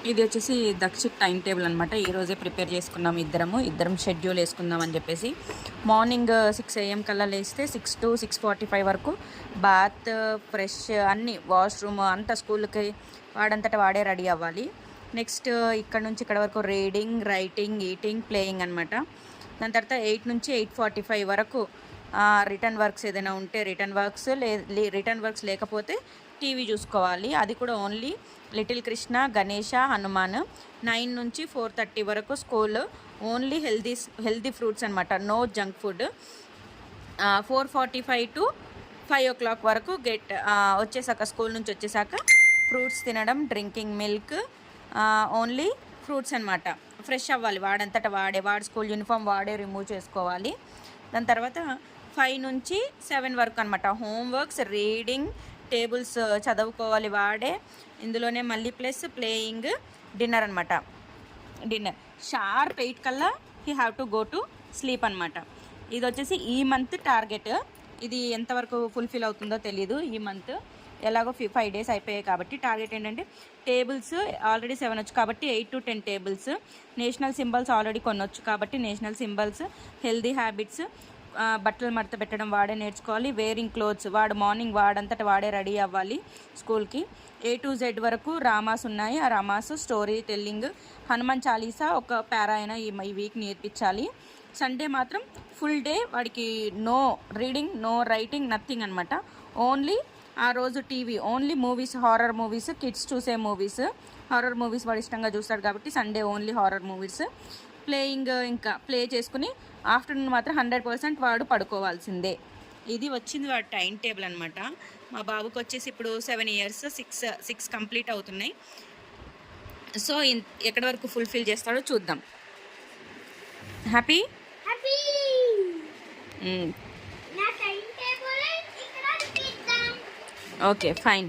ఇది వచ్చేసి Dakshit time table అనమాట. ఈరోజే ప్రిపేర్ చేసుకున్నాం ఇద్దరం షెడ్యూల్ వేసుకుందాం అని చెప్పేసి. మార్నింగ్ 6 AM కల్లా లేస్తే 6 to 6:45 వరకు బాత్, ఫ్రెష్, అన్నీ వాష్రూమ్ అంతా స్కూల్కి వాడంతటా వాడే రెడీ అవ్వాలి. నెక్స్ట్ ఇక్కడ నుంచి ఇక్కడ వరకు రీడింగ్, రైటింగ్, ఈటింగ్, ప్లేయింగ్ అనమాట. దాని తర్వాత 8 నుంచి 8:45 వరకు రిటర్న్ వర్క్స్ ఏదైనా ఉంటే రిటర్న్ వర్క్స్ లేకపోతే టీవీ చూసుకోవాలి. అది కూడా ఓన్లీ లిటిల్ కృష్ణ, గణేష, హనుమాన్. 9 నుంచి 4:30 వరకు స్కూల్. ఓన్లీ హెల్దీ ఫ్రూట్స్ అనమాట, no junk food. 4:45 to 5 o'clock వరకు వచ్చేసాక స్కూల్ నుంచి వచ్చేసాక ఫ్రూట్స్ తినడం, డ్రింకింగ్ మిల్క్, ఓన్లీ ఫ్రూట్స్ అనమాట. ఫ్రెష్ అవ్వాలి వాడంతటా వాడి స్కూల్ యూనిఫామ్ వాడే రిమూవ్ చేసుకోవాలి. దాని తర్వాత 5 నుంచి 7 వరకు అనమాట హోంవర్క్స్, రీడింగ్, టేబుల్స్ చదువుకోవాలి వాడే. ఇందులోనే మళ్ళీ ప్లస్ ప్లేయింగ్, డిన్నర్ అనమాట. డిన్నర్ షార్ప్ 8 కల్లా he have to go to sleep అనమాట. ఇది వచ్చేసి ఈ మంత్ టార్గెట్. ఇది ఎంతవరకు ఫుల్ఫిల్ అవుతుందో తెలీదు. ఈ మంత్ ఎలాగో 5 days అయిపోయాయి కాబట్టి టార్గెట్ ఏంటంటే టేబుల్స్ ఆల్రెడీ 7 వచ్చు కాబట్టి 8 to 10 tables. National symbols already కొనొచ్చు కాబట్టి నేషనల్ సింబల్స్. హెల్దీ హ్యాబిట్స్, బట్టలు మడత పెట్టడం వాడే నేర్చుకోవాలి. వేరింగ్ క్లోత్స్ మార్నింగ్ వాడంతటా వాడే రెడీ అవ్వాలి స్కూల్కి. A to Z వరకు రామాస్ ఉన్నాయి. ఆ రామాస్ స్టోరీ టెల్లింగ్, హనుమాన్ చాలీసా ఒక పారా అయినా ఈ వీక్ నేర్పించాలి. సండే మాత్రం ఫుల్ డే వాడికి no reading, no writing, nothing అనమాట. ఓన్లీ ఆ రోజు TV, only movies, horror movies, kids చూసే మూవీస్. హారర్ మూవీస్ వాడు ఇష్టంగా చూస్తాడు కాబట్టి Sunday only horror movies. Playing, ఇంకా ప్లే చేసుకుని ఆఫ్టర్నూన్ మాత్రం 100% వాడు పడుకోవాల్సిందే. ఇది వచ్చింది వాడి టైం టేబుల్ అనమాట. మా బాబుకి వచ్చేసి ఇప్పుడు 7 years, 6 కంప్లీట్ అవుతున్నాయి. సో ఎక్కడి వరకు ఫుల్ఫిల్ చేస్తాడో చూద్దాం. హ్యాపీ. Okay fine.